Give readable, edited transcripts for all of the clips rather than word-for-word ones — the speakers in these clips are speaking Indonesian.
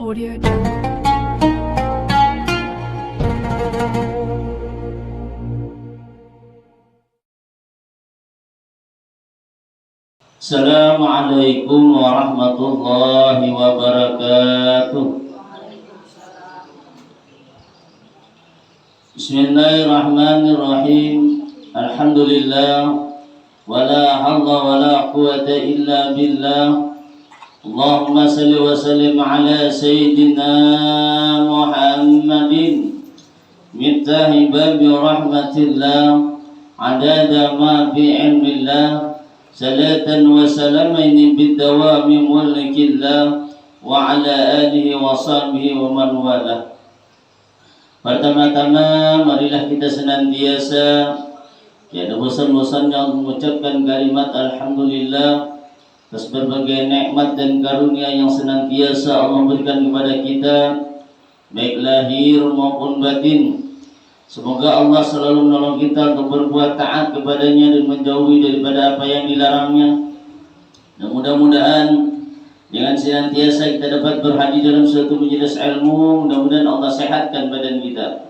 Audio Jungle. Assalamualaikum warahmatullahi wabarakatuh. Bismillahirrahmanirrahim. Alhamdulillah. Wala hawla wala quwata illa billah. Allahumma salli wa sallim ala sayyidina Muhammadin miftahi babi rahmatillah adada ma fi ilmillah salatan wa salamaini bidawami mulkillah wa ala alihi wa sahbihi wa man wala. Pertama-tama marilah kita senantiasa tiada bosan-bosannya mengucapkan kalimat alhamdulillah atas berbagai nikmat dan karunia yang senantiasa Allah berikan kepada kita baik lahir maupun batin. Semoga Allah selalu menolong kita untuk berbuat taat kepadanya dan menjauhi daripada apa yang dilarangnya. Dan mudah-mudahan dengan senantiasa kita dapat berhadir dalam suatu majelis ilmu, mudah-mudahan Allah sehatkan badan kita.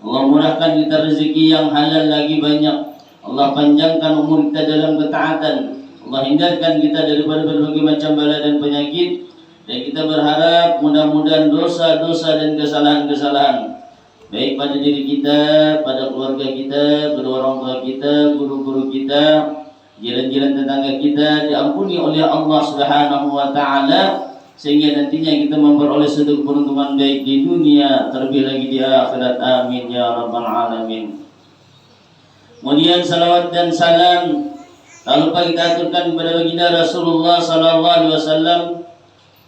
Allah murahkan kita rezeki yang halal lagi banyak. Allah panjangkan umur kita dalam ketaatan. Allah hindarkan kita daripada berbagai macam bala dan penyakit. Dan kita berharap mudah-mudahan dosa-dosa dan kesalahan-kesalahan baik pada diri kita, pada keluarga kita, kedua orang tua kita, guru-guru kita, jiran-jiran tetangga kita diampuni oleh Allah Subhanahu wa taala sehingga nantinya kita memperoleh suatu keberuntungan baik di dunia terlebih lagi di akhirat. Amin ya rabbal alamin. Kemudian salawat dan salam tak lupa kita aturkan kepada baginda Rasulullah sallallahu alaihi wasallam,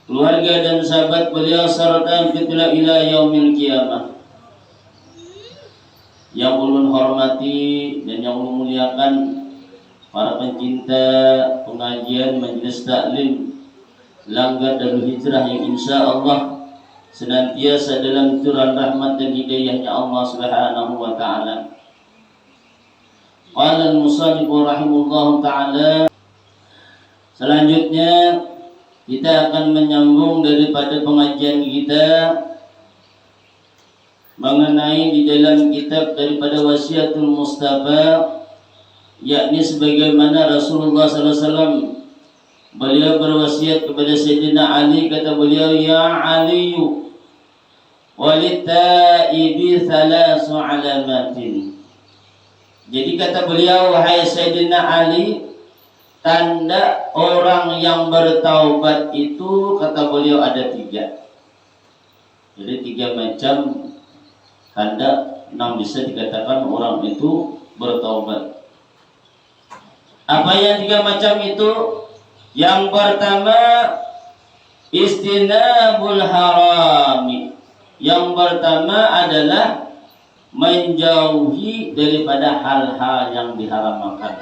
keluarga dan sahabat beliau serta fitlah ila yaumil qiyamah. Yang ulun hormati dan yang ulun muliakan para pencinta pengajian majelis taklim Langgar Darul Hijrah yang insya Allah senantiasa dalam turun rahmat dan hidayahnya Allah Subhanahu wa taala. Qala al-musannif rahimahullah taala. Selanjutnya kita akan menyambung daripada pengajian kita mengenai di dalam kitab daripada Wasiatul Mustafa, yakni sebagaimana Rasulullah sallallahu alaihi wasallam beliau berwasiat kepada Sayyidina Ali, kata beliau, ya Ali walittaibi thalasu alamatin. Jadi kata beliau, wahai Sayyidina Ali, tanda orang yang bertaubat itu kata beliau ada 3. Jadi 3 macam tanda yang bisa dikatakan orang itu bertaubat. Apa yang 3 macam itu? Yang pertama, istinabul harami. Yang pertama adalah menjauhi daripada hal-hal yang diharamkan.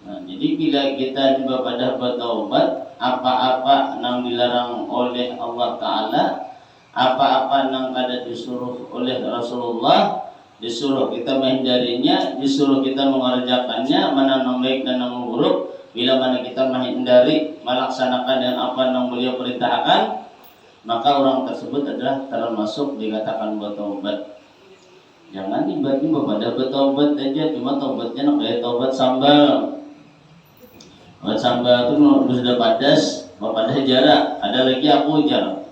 Nah, jadi bila kita tiba pada bertaubat, apa-apa yang dilarang oleh Allah Ta'ala, apa-apa yang kada disuruh oleh Rasulullah, disuruh kita menghindarinya, disuruh kita mengerjakannya, mana yang baik dan yang buruk. Bila mana kita menghindari melaksanakan dan apa yang beliau perintahkan, maka orang tersebut adalah termasuk dikatakan bertaubat. Jangan tiba-tiba pada bertaubat aja, cuma taubatnya kayak taubat sambal. Taubat sambal itu sudah padas, bapak dah jarak, ada lagi aku jarak.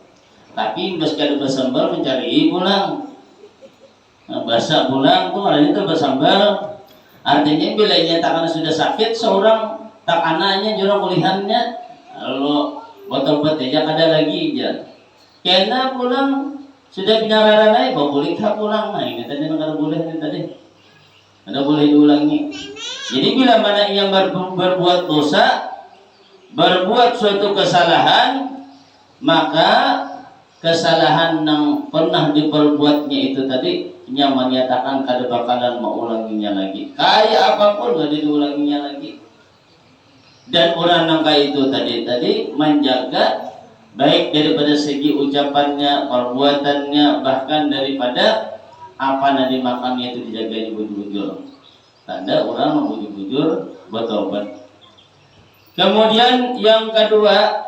Tapi meski ada bersambal mencari pulang. Nah, basah pulang tuh ada itu bersambal. Artinya bila nyatakan sudah sakit seorang tak anaknya jurang kulihannya, lalu bertaubat aja ada lagi aja. Kena pulang sudah pinararan aja, bawa boleh tak pulang. Nah ini tadi nggak boleh ini tadi, ada boleh diulangi. Jadi bila mana yang berbuat dosa, berbuat suatu kesalahan, maka kesalahan yang pernah diperbuatnya itu tadi yang menyatakan kada bakalan mengulanginya lagi. Kayak apapun nggak diulanginya lagi. Dan orang yang kayak itu tadi menjaga baik daripada segi ucapannya, perbuatannya, bahkan daripada apa yang dimakannya itu dijaga bujur-bujur. Tanda orang membujur-bujur bertaubat. Kemudian yang kedua,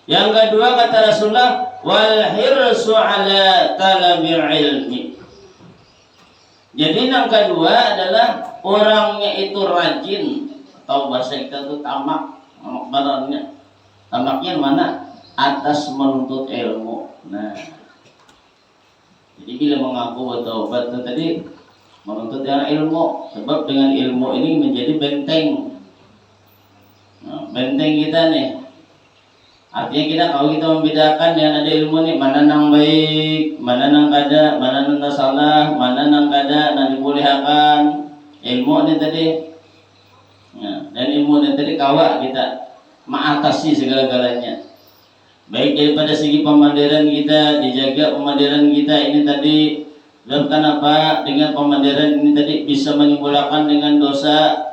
Yang kedua kata Rasulullah, wal hirsu ala talabil ilmi. Jadi yang kedua adalah orangnya itu rajin, atau bahasa kita itu tamak, barangnya. Tamaknya mana? Atas menuntut ilmu. Nah, jadi bila mengaku bertaubat itu tadi menuntut dengan ilmu, sebab dengan ilmu ini menjadi benteng. Nah, benteng kita nih. Artinya kita kalau kita membedakan yang ada ilmu nih, mana nang baik, mana nang kada, mana nang salah, mana nang kada, nang dibolehkan. Ilmu ini tadi. Nah, dan ilmu ini tadi kawak kita mengatasi segala-galanya. Baik daripada segi pemandiran kita, dijaga pemandiran kita ini tadi. Dan kenapa dengan pemandiran ini tadi bisa menimbulkan dengan dosa.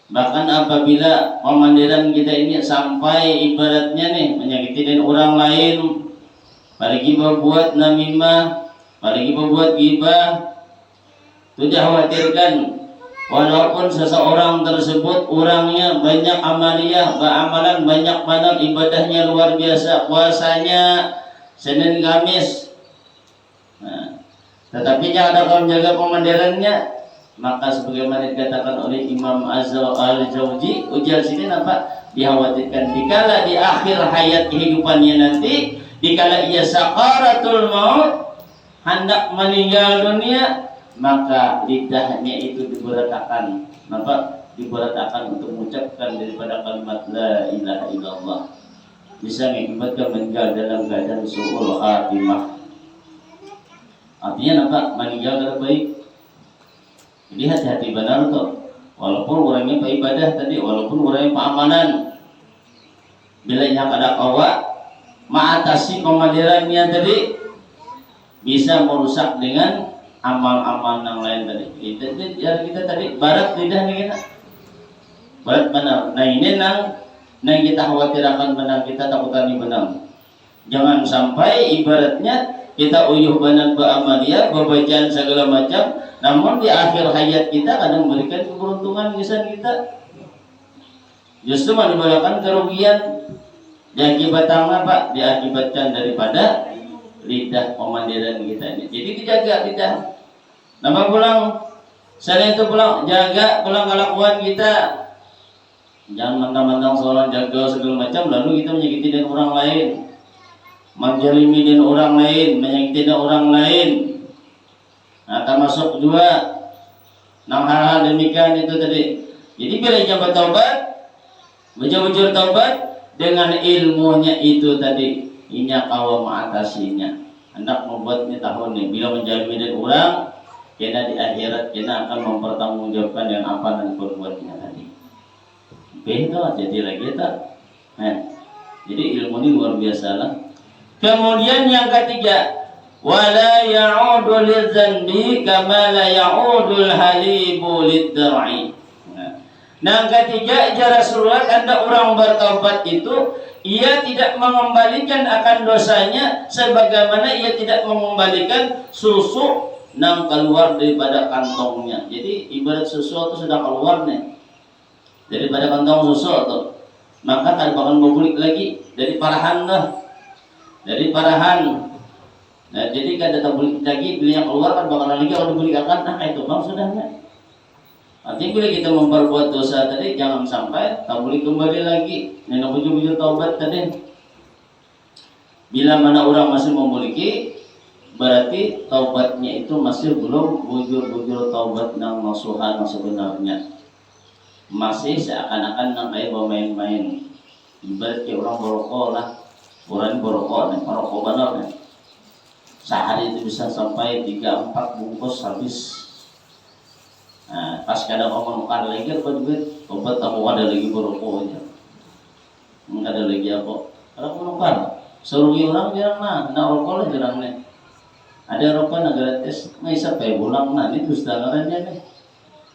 Bahkan apabila pemandiran kita ini sampai ibaratnya nih menyakiti dan orang lain, apalagi berbuat namimah, apalagi berbuat ghibah, itu dikhawatirkan walaupun seseorang tersebut orangnya banyak amaliyah, beramalan banyak banget, ibadahnya luar biasa, puasanya Senin Kamis, nah, tetapi jangan menjaga pemandirannya, maka sebagaimana dikatakan oleh Imam Al-Jauzi, ujar sini apa? Dikhawatirkan dikala di akhir hayat kehidupannya nanti, dikala ia sakaratul maut, hendak meninggal dunia, maka lidahnya itu diberatkan, apa? Diberatkan untuk mengucapkan daripada kalimat la ilaha illallah, bisa mengakibatkan meninggal dalam keadaan su'ul khatimah. Artinya apa? Meninggal dalam baik. Jadi hati-hati benar tuh. Walaupun orangnya ibadah tadi, walaupun orangnya keamanan, bila yang ada kawa mengatasi pemandirannya tadi, bisa merusak dengan amal-amal yang lain tadi. Kita tadi barat lidah nih kita, barat benar. Nah ini nang kita khawatirkan benar, kita takutkan benar. Jangan sampai ibaratnya kita uyuh benar beramaliyah, berbacaan segala macam, namun di akhir hayat kita kadang memberikan keberuntungan lisan kita, justru menimbulkan kerugian. Diakibatkan apa? Diakibatkan daripada lidah pemandiran kita ini. Jadi dijaga lidah. Nama pulang, selain itu pulang jaga pulang kelakuan kita. Jangan mentang-mentang seorang jaga segala macam lalu kita menyakiti dengan orang lain, menjalimi dengan orang lain, menyakiti dengan orang lain. Nah, termasuk juga hal-hal demikian itu tadi. Jadi bila kita bertaubat, bujur taubat dengan ilmunya itu tadi, ini kau mengatasinya. Hendak membuatnya tahun ini. Bila menjalimi dengan orang, kena di akhirat kena akan mempertanggungjawabkan yang apa dan perbuatnya tadi. Begitu jadi lagi tak. Nah, jadi ilmu ini luar biasa lah. Kemudian yang ketiga, wala ya'udu lidzanbi kama la ya'udul halibu liddar'i. Nah, ketiga ajar Rasulullah, anda orang bertaubat itu ia tidak mengembalikan akan dosanya sebagaimana ia tidak mengembalikan susu yang keluar daripada kantongnya. Jadi ibarat susu itu sudah keluar nih daripada kantong susu itu, maka tak bakal berbulik lagi dari parahan dah. Dari parahan. Nah, jadi kan datang bulik lagi, bila yang keluar kan bakalan lagi kalau dibulik akan, nah itu maksudnya. Artinya bila kita memperbuat dosa tadi, jangan sampai tak boleh kembali lagi. Nenek bujur-bujur taubat tadi. Bila mana orang masih memiliki, berarti taubatnya itu masih belum bujur-bujur taubat yang nasuhan sebenarnya. Masih seakan-akan yang kayak bermain-main. Ibarat kayak orang berokok lah. Orang berokok nih, merokok benar nih. Sehari itu bisa sampai 3-4 bungkus habis. Nah, pas kadang orang menukar lagi apa duit, obat aku ada lagi berokok aja. Enggak ada lagi apa. Kalau menukar, suruh orang jarang nah rokok lah jarang nih. Ada rokok na gratis, nggak bisa pay pulang nah ini terus dangarannya nih.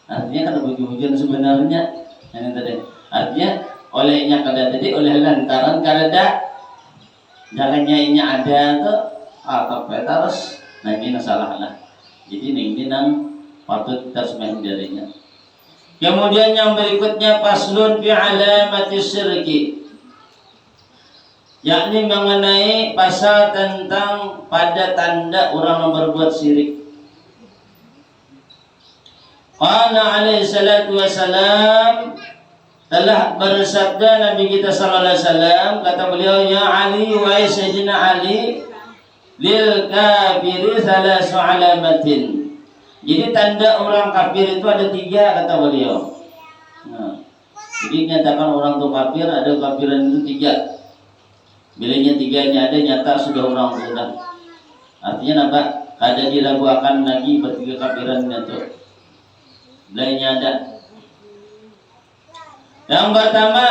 Artinya kan bujur-bujur sebenarnya, yang tadi. Artinya olehnya kada tadi oleh lantaran kada jalannya ini ada tuh atau terus nah ini salah lah. Jadi ini nang patut kita menghindarinya. Kemudian yang berikutnya faslun fi alamati syirki. yakni mengenai pasal tentang pada tanda orang yang berbuat syirik. Qala alaihi salatu wassalam, telah bersabda Nabi kita sallallahu alaihi wasallam, kata beliau, ya Ali wa sayyidina Ali, lil kafiri thalasu alamatin. Jadi tanda orang kafir itu ada 3, kata beliau. Nah, jadi nyatakan orang itu kafir, ada kafiran itu 3. Bilanya 3-nya ada, nyata sudah orang sudah. Artinya apa? Kada diragukan lagi bertiga kafirannya itu. Bilanya ada. Yang pertama,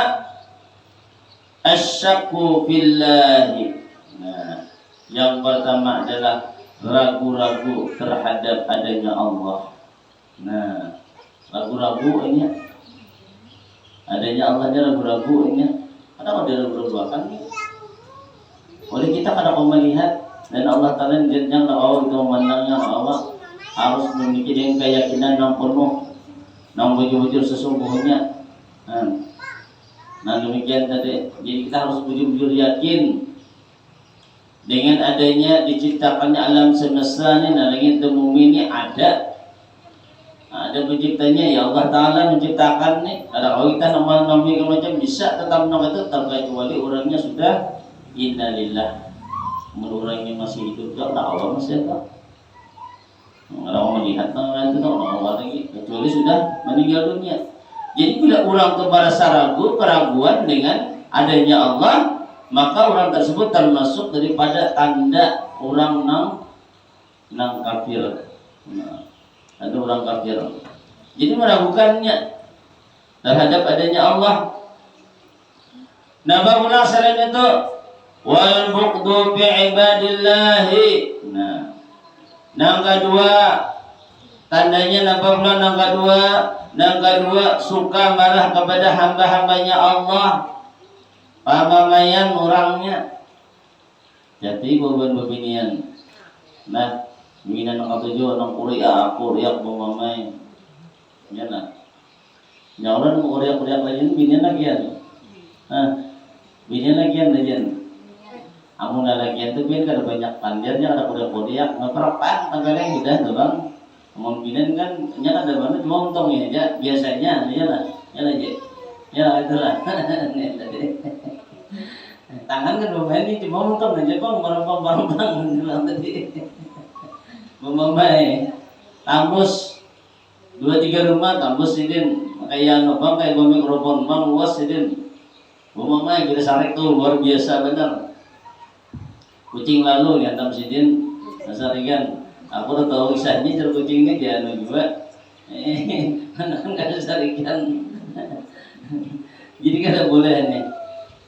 asyakku billahi. Nah, yang pertama adalah ragu-ragu terhadap adanya Allah. Nah, ragu-ragu ini adanya Allahnya, ragu-ragu ini. Kenapa dia ragu-ragu kan? Oleh kita kada mau melihat dan Allah Taala yang Allah itu memandangnya Allah harus memiliki dengan keyakinan yang penuh, yang bujur-bujur sesungguhnya. Nah demikian tadi. Jadi kita harus bujur-bujur yakin dengan adanya diciptakannya alam semesta ini, dan langit dan bumi ini ada penciptanya, ya Allah Ta'ala menciptakan nih. Ada kalau kita nama-nama macam bisa tetap nama itu terkecuali orangnya sudah innalillah, orangnya masih hidup, tak Allah masih ada. Orang melihat nama itu orang lagi, kecuali sudah meninggal dunia. Jadi bila orang itu merasa ragu, keraguan dengan adanya Allah, maka orang tersebut termasuk daripada tanda orang nang kafir. Nah, ada orang kafir. Jadi meragukannya terhadap adanya Allah. Nah, barulah selain itu wal bughdu bi ibadillahi. Nah, yang kedua tandanya nabawlah, yang kedua suka marah kepada hamba-hambanya Allah, pamamayan orangnya. Jadi bobon-bobinian. Nah, binian yang ketujuh nang kuriak pamamay. Ya nah. Nyawa nang kuriak lagi binian lagian. Binian lagian lagian. Amun lagian tu bin kada banyak pandirnya, ada kuriak ngeperapan tanggalnya udah tuh bang. Amun binian kan nya ada banget cuma untung ya biasanya ya lah. Ya lah je. Ya itulah. Tangan kan bermain ini cuma untung aja bang, barang tadi. Memamai tambus 2-3 rumah tambus sidin kayak bang kayak bumi mikrofon bang luas sidin. Memamai kita sarik tuh luar biasa benar. Kucing lalu dihantam sidin nasarikan. Aku udah tahu kisahnya cara kucingnya dia juga. Nggak sarikan. Jadi kada boleh nih.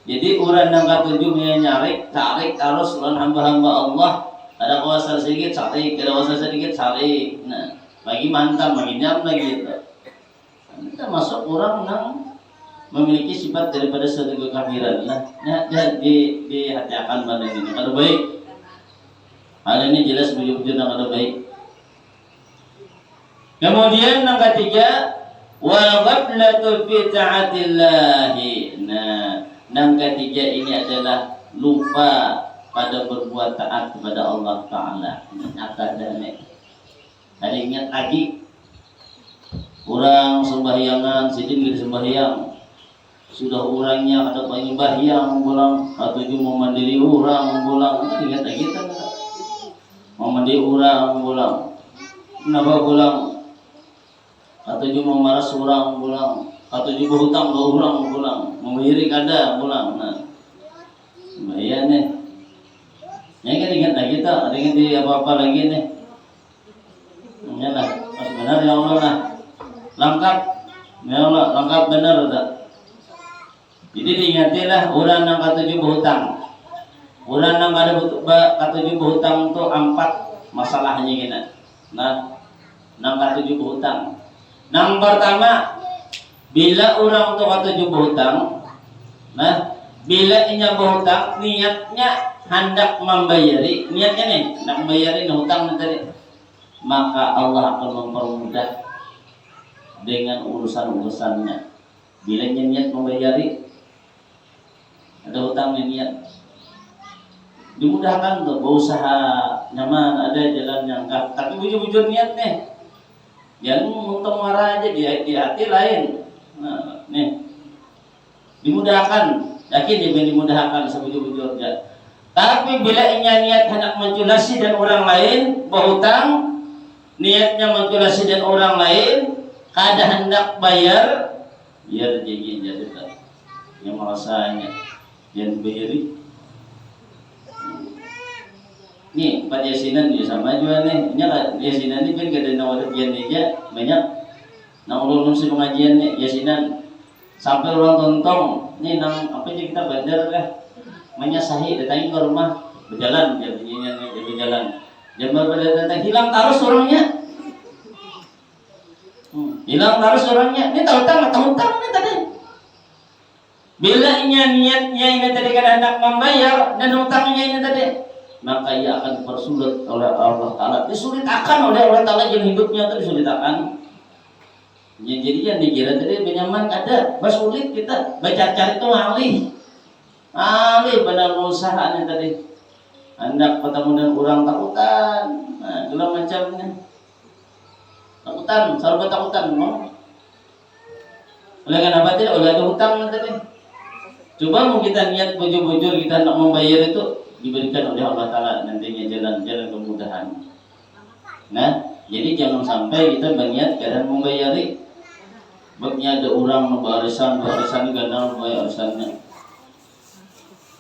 Jadi urang yang ketujuh tarik arus lan hamba-hamba Allah. Ada kuasa sedikit cari, ada kuasa sedikit cari. Nah, bagi mantap, bagi nyam lagi itu. Kita masuk orang yang memiliki sifat daripada suatu kekafiran. Nah, dihati-hatikan pada ini. Kalau baik, hal ini jelas bujur-bujur yang ada baik. Kemudian yang ketiga, wal ghaflatu fi ta'atillahi. Nah, yang ketiga ini adalah lupa pada berbuat taat kepada Allah Ta'ala. Nyata dan ada ingat lagi orang sembahyangan sidin gitu sembahyang sudah orangnya ada penyembahyang pulang atau cuma mandiri orang pulang ingat lagi kita mau mandiri orang pulang kenapa pulang atau cuma maras orang pulang atau juga hutang ke orang pulang membayari kada pulang. Nah bahaya nih. Yang kan ingat lagi tak, ada yang di apa-apa lagi nih. Ya lah, pas benar ya Allah lah. Lengkap, ya Allah, lengkap benar tak. Jadi diingatilah orang yang ketujuh berhutang. Orang yang ada ketujuh berhutang itu 4 masalahnya kita. Nah, yang ketujuh berhutang. Yang pertama, bila orang itu ketujuh berhutang, nah, bila inya berhutang, niatnya hendak membayari, niatnya nih hendak membayari hutang tadi, maka Allah akan mempermudah dengan urusan-urusannya. Bila niat membayari, ada hutang niat, dimudahkan tuh berusaha nyaman, ada jalan yang tapi bujur-bujur niat nih, jangan untung marah aja di hati lain. Nah, nih dimudahkan, yakin dia dimudahkan sebujur-bujurnya. Tapi bila inya niat hendak menculasi dan orang lain berhutang, niatnya menculasi dan orang lain, kada hendak bayar, biar jadi yang merasanya yang bayari. Nih, empat yasinan dia sama juga nih. Ini yasinan ini kan kada nawar pian aja banyak. Nang ulun si pengajian nih yasinan sampai orang tontong. Nih nang apa aja kita bandar lah. Menyasahi datangin ke rumah berjalan jadinya berjalan. Jam berapa datang hilang terus orangnya. Hilang terus orangnya. Ini tahu nih tadi. Bila niatnya ini tadi kada hendak membayar dan hutangnya ini tadi, maka ia akan dipersulit oleh Allah Ta'ala. Disulit akan oleh Allah Ta'ala yang hidupnya itu disulit akan. Ya, jadi yang dikira tadi benyaman ada, bersulit kita baca cari itu alih pada usahanya tadi. Hendak ketemu dengan orang takutan, nah, segala macamnya. Takutan, selalu takutan, mau. Oleh kenapa tidak? Oleh ada hutang tadi. Coba mau kita niat bujur-bujur kita nak membayar itu, diberikan oleh Allah Ta'ala nantinya jalan-jalan kemudahan. Nah, jadi jangan sampai kita berniat kadang membayari. Bagnya ada orang barisan gana bayar arisannya.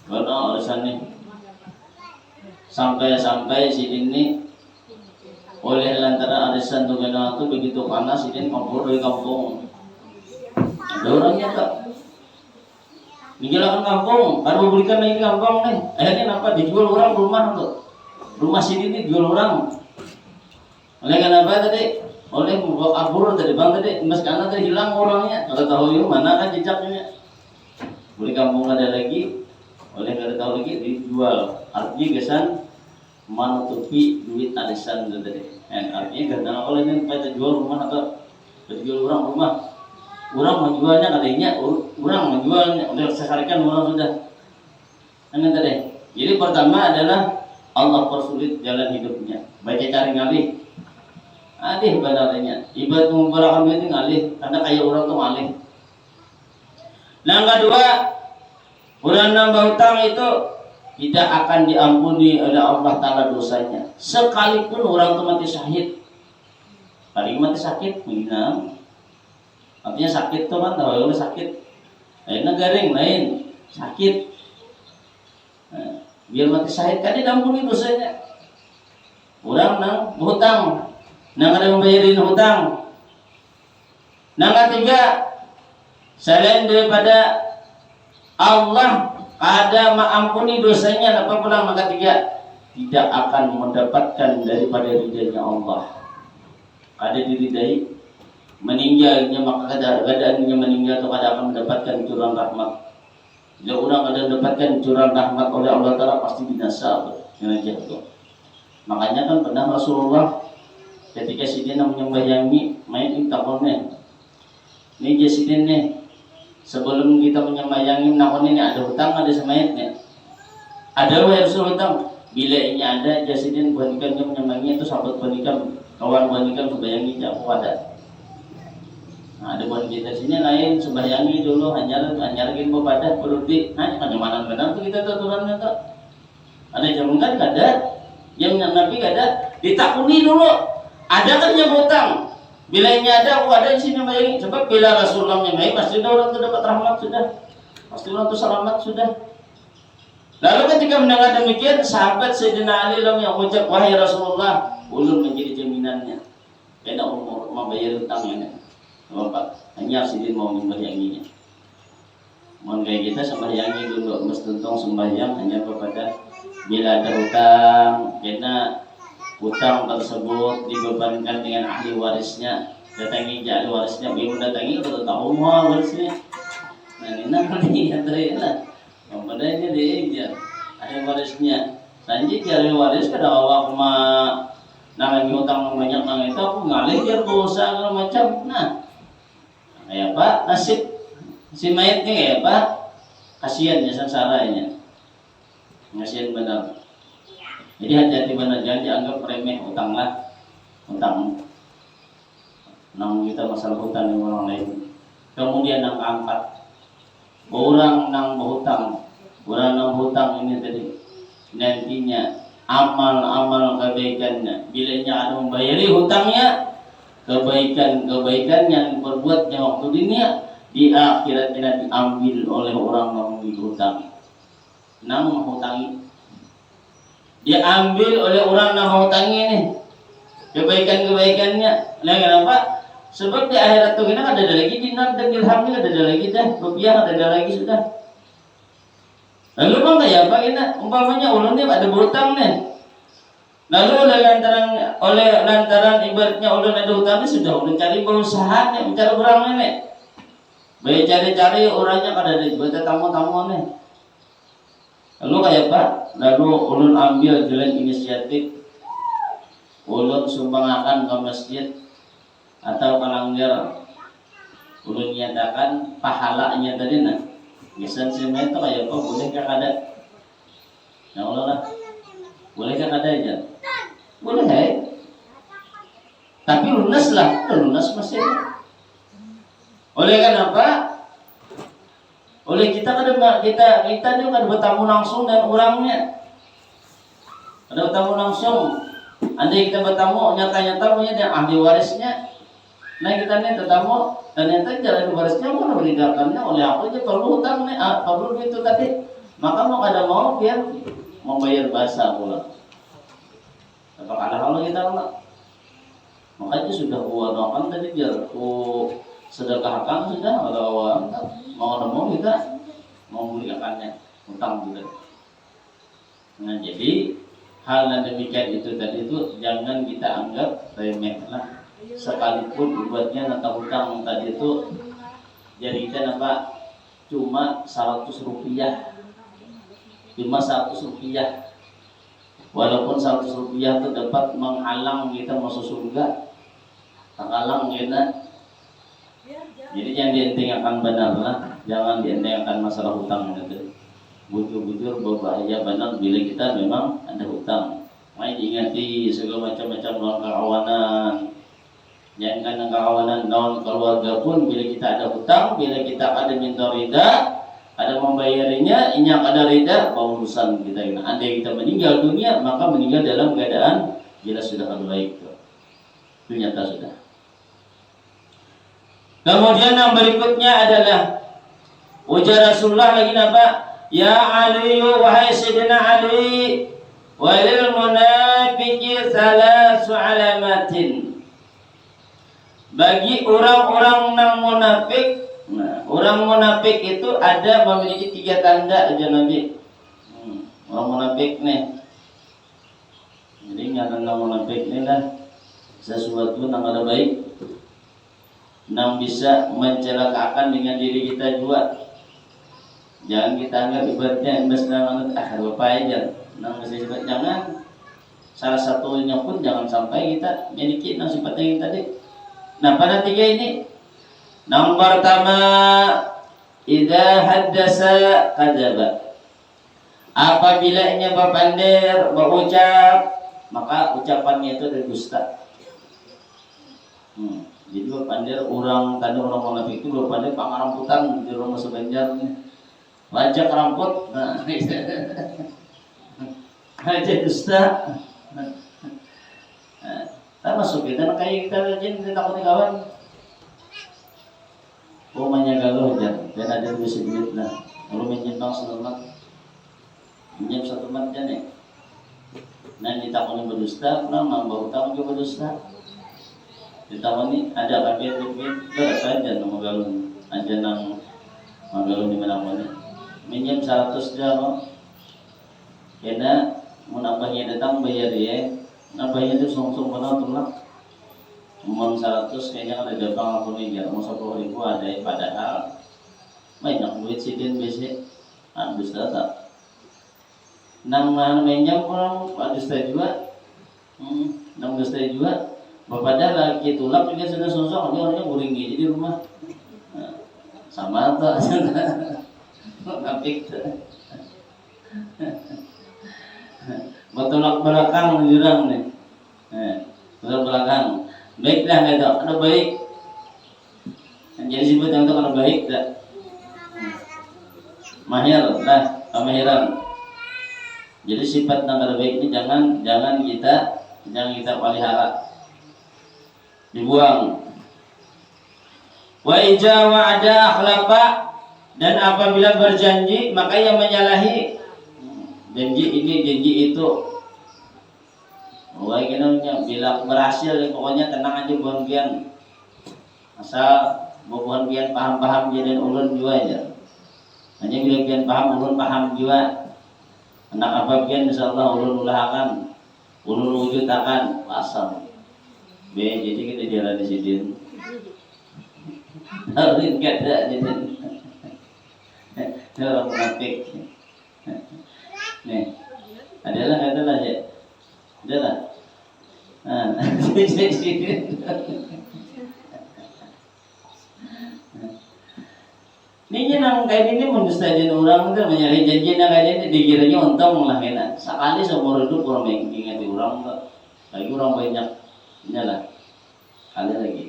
Gana arisannya. Sampai si ini oleh lantaran arisan tu gana itu begitu panas ini kabur dari kampung. Ada orangnya tak menjelaskan kampung, baru berikan lagi kampung nih. Akhirnya kenapa dijual orang rumah tuh? Rumah sini dijual orang. Oleh kenapa tadi? Oleh kabur tadi bang tadi, mas karena tadi hilang orangnya. Kalau tahu yuk mana kan jejaknya? Beli kampung ada lagi, oleh kada tahu lagi dijual. Artinya kesan menutupi duit arisan tadi. Artinya karena kalau ini kita jual rumah atau jual orang rumah. Orang menjualnya katanya, orang menjualnya udah sesarikan orang sudah. Ini tadi. Jadi pertama adalah Allah persulit jalan hidupnya. Baca cari ngalih. Alih badannya. Ibarat mengumpulkan duit ngalih, karena kaya orang tuh ngalih. Nah, yang kedua, orang nambah hutang itu tidak akan diampuni oleh Allah Ta'ala dosanya. Sekalipun orang itu mati syahid. Paling mati sakit, menginam. Artinya sakit tuh kan, tahu sakit. Lainnya garing, lain sakit. Nah, biar mati syahid kan diampuni dosanya. Orang nang berhutang, nang ada membayarin hutang. Nang ketiga, selain daripada Allah ada mengampuni dosanya, apa pulang maka ketiga tidak akan mendapatkan daripada ridhanya Allah. Ada diridai meninggalnya maka keadaannya meninggal atau kada akan mendapatkan curahan rahmat. Jika orang ada mendapatkan curahan rahmat oleh Allah Ta'ala pasti binasa itu. Makanya kan pernah Rasulullah ketika sidin menyembayangi main takonnya. Ini jasidin nih sebelum kita menyembayangi nakon ini ada hutang ada semayatnya. Ada wa Rasul hutang. Bila ini ada jasidin buanikan yang menyembayangi itu sahabat buanikan kawan buanikan sembayangi aku ada. Nah, ada buat kita sini lain sembayangi dulu hanya lagi kepada berarti hanya mana benar tuh kita turunan itu ada jaman kan kada yang nabi kada ditakuni dulu ada kan yang hutang bila ini ada ada di sini bayangi sebab bila Rasulullah nyamai pasti orang itu dapat rahmat sudah pasti orang itu selamat sudah. Lalu ketika mendengar demikian sahabat Sayyidina Ali yang mengucap wahai Rasulullah ulun menjadi jaminannya kena umur membayar hutangnya. Bapak, hanya sidin mau sembayanginya. Mohon kayak kita sembayangi dulu, mesti tentang sembahyang hanya kepada bila ada hutang, karena hutang tersebut dibebankan dengan ahli warisnya. Datangi ahli warisnya, bingung datangi udah tahu mau warisnya. Nah ini namanya tadi lah, padahal dia ahli warisnya. Sanji ahli waris kada awak namanya hutang banyak nang itu aku ngalih dia dosa segala macam. Nah kayak apa nasib si mayatnya kayak apa kasihan ya sengsaranya kasihan benar. Jadi hati-hati benar, jangan dianggap remeh utang lah, utang. Nang kita masalah hutang dengan orang lain. Kemudian yang keempat, orang nang berhutang, orang nang berhutang ini tadi nantinya amal-amal kebaikannya, bilanya ada membayari hutangnya, kebaikan-kebaikan yang diperbuatnya waktu dunia di akhirat tidak diambil oleh orang yang berhutang. Nang menghutangi, diambil oleh orang yang menghutangi ini kebaikan-kebaikannya. Nah, kenapa? Sebab di akhirat itu kita ada lagi dinar dan dirhamnya ada lagi dah, rupiah ada lagi sudah. Lalu bang kayak apa kita? Umpamanya ulunnya ada berhutang nih. Lalu oleh lantaran ibaratnya ulun ada hutangnya sudah ulun cari berusaha nih, mencari orang nih. Baik cari-cari orangnya kada ada buat tamu-tamu nih. Lalu kayak apa? Lalu ulun ambil jalan inisiatif, ulun sumbangkan ke masjid atau kalanggar, ulun nyatakan pahalanya tadi nah. Biasanya semen itu kayak apa? Bolehkah kada? Ya Allah lah. Bolehkah kada aja? Boleh. Tapi lunas lah, lunas masih. Oleh kenapa? Oleh kita juga ada bertamu langsung dan orangnya. Ada bertamu langsung. Andai kita bertamu nyata-nyata punya dia ahli warisnya. Nah kita nih bertamu ternyata jalan warisnya mana meninggalkannya oleh aku aja perlu hutang nih, perlu itu tadi. Maka mau kada mau biar membayar bahasa pula. Apakah ada hal kita enggak? Makanya sudah doakan tadi biar sedekahkan sudah kalau mau kita mau meninggalkannya hutang juga. Nah jadi hal yang demikian itu tadi itu jangan kita anggap remeh lah. Sekalipun buatnya nata hutang tadi itu jadi kita apa cuma 100 rupiah, cuma 100 rupiah, walaupun 100 rupiah itu dapat menghalang kita masuk surga, menghalang kita. Jadi jangan dientengkan benar lah, jangan dientengkan masalah hutang itu. Bujur-bujur berbahaya benar bila kita memang ada hutang. Makanya diingati segala macam-macam lawan kawanan. Jangan kawanan daun keluarga pun bila kita ada hutang, bila kita ada minta rida, ada membayarinya, inyak ada rida, urusan kita. Andai kita meninggal dunia, maka meninggal dalam keadaan jelas sudah baik. Itu nyata sudah. Kemudian yang berikutnya adalah ujar Rasulullah lagi apa? Ya Ali, wahai Sayyidina Ali, walil munafiqi thalasu alamatin. Bagi orang-orang yang munafik, nah, orang munafik itu ada memiliki 3 tanda aja Nabi. Orang munafik nih. Jadi ngaran munafik ini lah sesuatu yang ada baik, yang bisa mencelakakan dengan diri kita juga. Jangan kita anggap ibaratnya menurut bapak aja. Jangan salah satunya pun jangan sampai kita miliki sifat yang tadi. Nah pada 3 ini, yang pertama, idza haddasa kadzaba. Apabila ia berpandir, berucap, maka ucapannya itu berdusta. Jadi berpandir orang munafik itu berpandir pangaramputan di rumah sebenjar nih. Wajah keramput, nah, wajah dusta. Nah, masuk kita kayak kita rajin kita takut kawan. Rumahnya galuh aja, dan ada bisa duit lah. Kalau menyimpang selamat, minjem 1 mat aja nih. Nah ditakuni berdusta, pulang nambah utang juga berdusta. Ditakuni ada kaget berapa aja nama galuh, aja nang magaluh di mana-mana. Minjem 100 aja, karena mau nambahnya datang bayar ya. Nambahnya itu sungsung benar tuh lah. Umum 100 kayaknya ada gampang aku nih ya, mau 10.000 ada padahal banyak duit sidin biasa habis data. Nang minjam orang habis juga, nang habis juga. Padahal lagi tulak juga sudah sungsung, dia orangnya guring aja di rumah. Nah, sama tuh, ngapik tuh. bertolak belakang jurang nih. Bertolak belakang. Baiklah kata, ada baik. Jadi sebut yang itu kalau baik tak. Mahir lah, kemahiran. Jadi sifat yang kada baik ini jangan kita pelihara. Dibuang. Wa ija wa'ada akhlaqa, dan apabila berjanji maka yang menyalahi janji ini janji itu. Wah kinanya bila berhasil pokoknya tenang aja bukan pian. Asal bukan pian paham-paham jadi ulun juga aja. Hanya bila pian paham ulun paham juga. Anak apa pian insyaallah ulun ulahakan. Ulun wujudkan asal. Jadi kita jalan di sini. Tarin kada di sini. Orang munafik. Nih. Adalah ya. Adalah. Ini nang kayak ini mendustain orang itu menyalahi janji nang kayak ini dikiranya untung lah kena. Sekali seumur hidup orang mengingat orang tuh. Lagi orang banyak nyala. Kali lagi.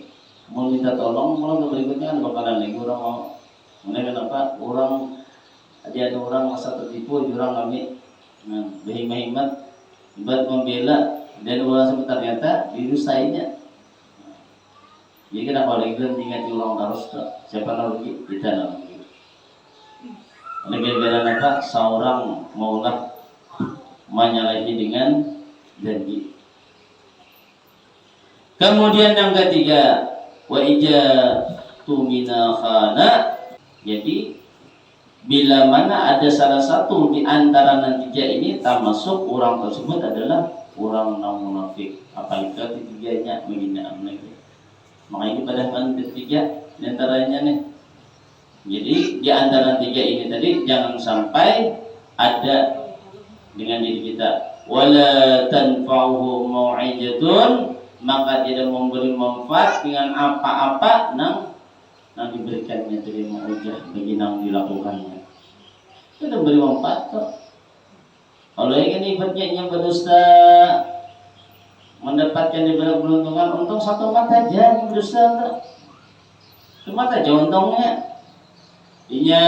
Mau minta tolong, malah berikutnya kan bakalan lagi orang mau. Mulai kenapa orang ada orang masa tertipu jurang kami. Nah, berhimmat buat membela dan orang sebut ternyata dirusainya. Jadi kenapa lagi ingat orang harus siapa lagi kita nanti. Gara-gara apa? Seorang maulah menyalahi dengan janji. Kemudian yang ketiga, wa ijatu mina khana. Jadi bila mana ada salah satu di antara tiga ini termasuk orang tersebut adalah orang non munafik. Apalagi ketiganya begini amnegi. Makanya pada ketiga di antaranya nih. Jadi di antara tiga ini tadi jangan sampai ada dengan diri kita. Wala tanfa'uhu mau'izatun, maka tidak memberi manfaat dengan apa-apa nang diberikannya dari mau'izah bagi nang dilakukannya. Tidak beri manfaat kok. Kalau yang ini ibaratnya berdusta mendapatkan diberi peruntungan untung satu mata aja berdusta enggak. Cuma aja untungnya. Inya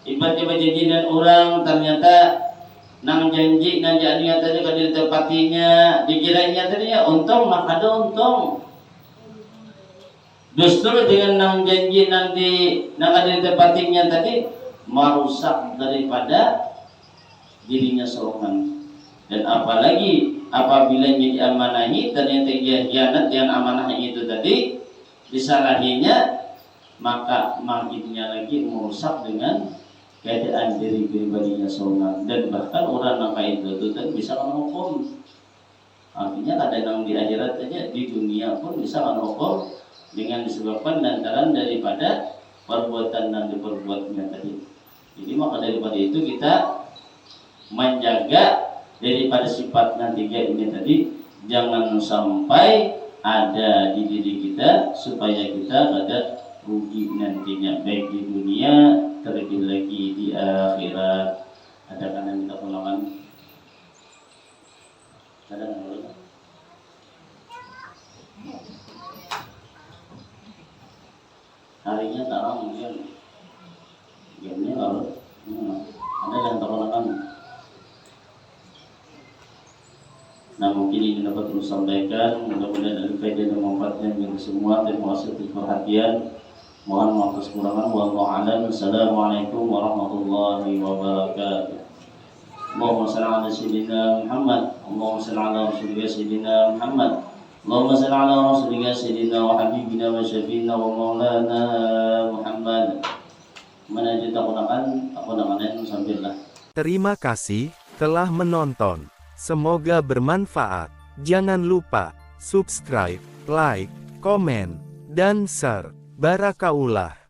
ibaratnya berjanji dengan orang ternyata nang janji nang janjinya tadi kalau ditepatinya dikiranya tadinya untung maka ada untung. Justru dengan nang janji nanti nang ada ditepatinya tadi merusak daripada dirinya seorang. Dan apalagi apabila diamanahi ternyata dia hianat dengan amanahnya itu tadi disalahinya, maka makinnya lagi merusak dengan keadaan diri pribadinya seorang. Dan bahkan orang yang kayak itu kan bisa menghukum. Artinya kadang di akhirat saja, di dunia pun bisa menghukum dengan disebabkan lantaran daripada perbuatan yang diperbuatnya tadi. Jadi maka daripada itu kita menjaga daripada sifat yang tiga ini tadi, jangan sampai ada di diri kita supaya kita ada rugi nantinya baik di dunia terlebih lagi di akhirat. Ada kan yang minta pulangan? Ada nggak? Harinya tarang mungkin gamenya kalau ada yang terpulangan. Nah mungkin ini dapat terus sampaikan, mudah-mudahan ada faedah dan manfaatnya bagi semua. Terima kasih atas perhatian. Mohon maaf atas kekurangan. Wallahu a'lam. Assalamualaikum warahmatullahi wabarakatuh. Allahumma shalli ala sayyidina Muhammad. Allahumma shalli ala rasulika sayyidina Muhammad. Allahumma shalli ala rasulika sayyidina wa habibina wa syafiina wa maulana Muhammad. Mana aja tak gunakan sampailah. Terima kasih telah menonton. Semoga bermanfaat. Jangan lupa subscribe, like, komen, dan share. Barakaullah.